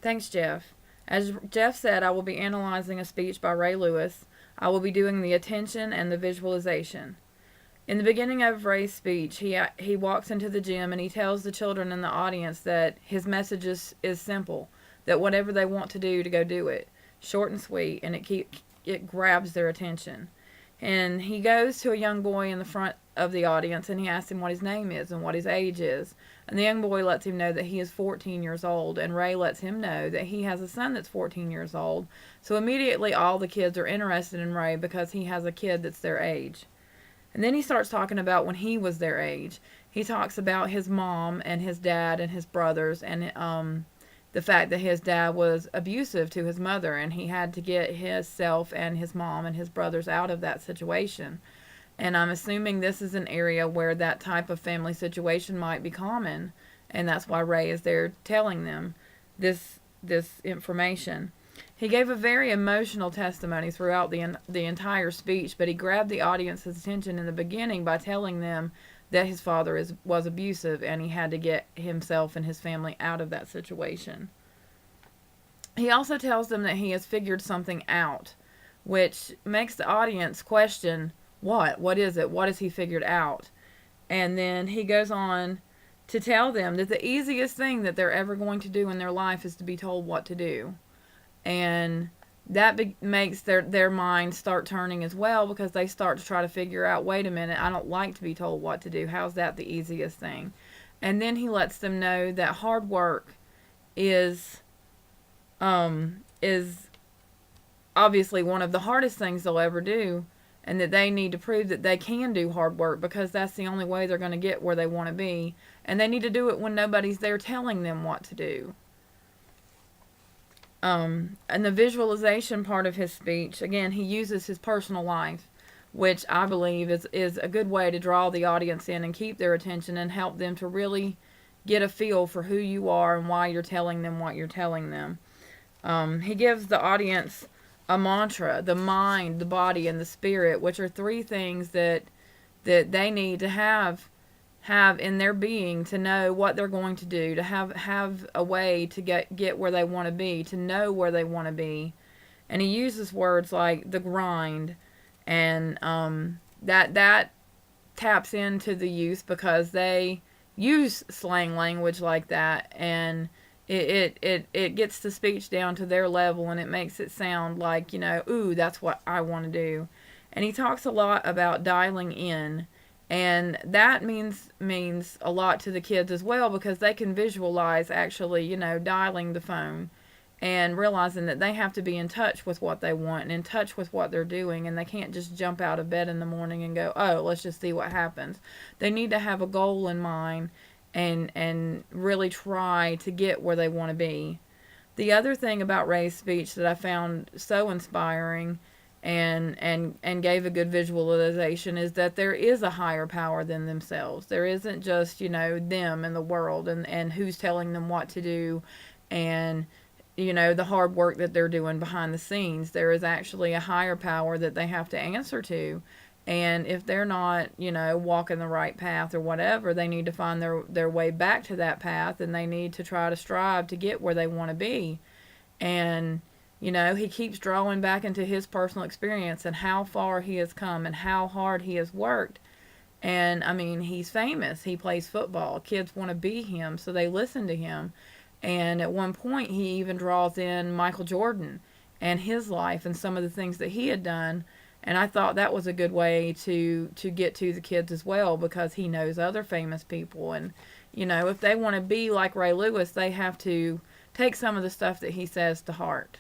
Thanks, Jeff. As Jeff said, I will be analyzing a speech by Ray Lewis. I will be doing the attention and the visualization. In the beginning of Ray's speech, he walks into the gym and he tells the children in the audience that his message is simple, that whatever they want to do, to go do it. Short and sweet, and it grabs their attention. And he goes to a young boy in the front of the audience and he asks him what his name is and what his age is. And the young boy lets him know that he is 14 years old, and Ray lets him know that he has a son that's 14 years old. So immediately all the kids are interested in Ray because he has a kid that's their age. And then he starts talking about when he was their age. He talks about his mom and his dad and his brothers, and the fact that his dad was abusive to his mother and he had to get himself and his mom and his brothers out of that situation. And I'm assuming this is an area where that type of family situation might be common, and that's why Ray is there telling them this information. He gave a very emotional testimony throughout the entire speech, but he grabbed the audience's attention in the beginning by telling them that his father was abusive and he had to get himself and his family out of that situation. He also tells them that he has figured something out, which makes the audience question, what is it? What has he figured out? And then he goes on to tell them that the easiest thing that they're ever going to do in their life is to be told what to do. And that makes their mind start turning as well, because they start to try to figure out, wait a minute, I don't like to be told what to do. How's that the easiest thing? And then he lets them know that hard work is obviously one of the hardest things they'll ever do, and that they need to prove that they can do hard work because that's the only way they're going to get where they want to be. And they need to do it when nobody's there telling them what to do. And the visualization part of his speech, again, he uses his personal life, which I believe is a good way to draw the audience in and keep their attention and help them to really get a feel for who you are and why you're telling them what you're telling them. He gives the audience a mantra: the mind, the body, and the spirit, which are three things that they need to have in their being to know what they're going to do, to have a way to get where they want to be, to know where they want to be. And he uses words like the grind, and that taps into the youth because they use slang language like that, and it gets the speech down to their level, and it makes it sound like, ooh, that's what I want to do. And he talks a lot about dialing in, and that means a lot to the kids as well, because they can visualize actually, dialing the phone and realizing that they have to be in touch with what they want and in touch with what they're doing, and they can't just jump out of bed in the morning and go, oh, let's just see what happens. They need to have a goal in mind and really try to get where they want to be. The other thing about Ray's speech that I found so inspiring and gave a good visualization is that there is a higher power than themselves. There isn't just, them and the world and who's telling them what to do and, the hard work that they're doing behind the scenes. There is actually a higher power that they have to answer to. And if they're not, walking the right path or whatever, they need to find their way back to that path, and they need to try to strive to get where they want to be. And he keeps drawing back into his personal experience and how far he has come and how hard he has worked. And, he's famous. He plays football. Kids want to be him, so they listen to him. And at one point, he even draws in Michael Jordan and his life and some of the things that he had done. And I thought that was a good way to get to the kids as well, because he knows other famous people. And, if they want to be like Ray Lewis, they have to take some of the stuff that he says to heart.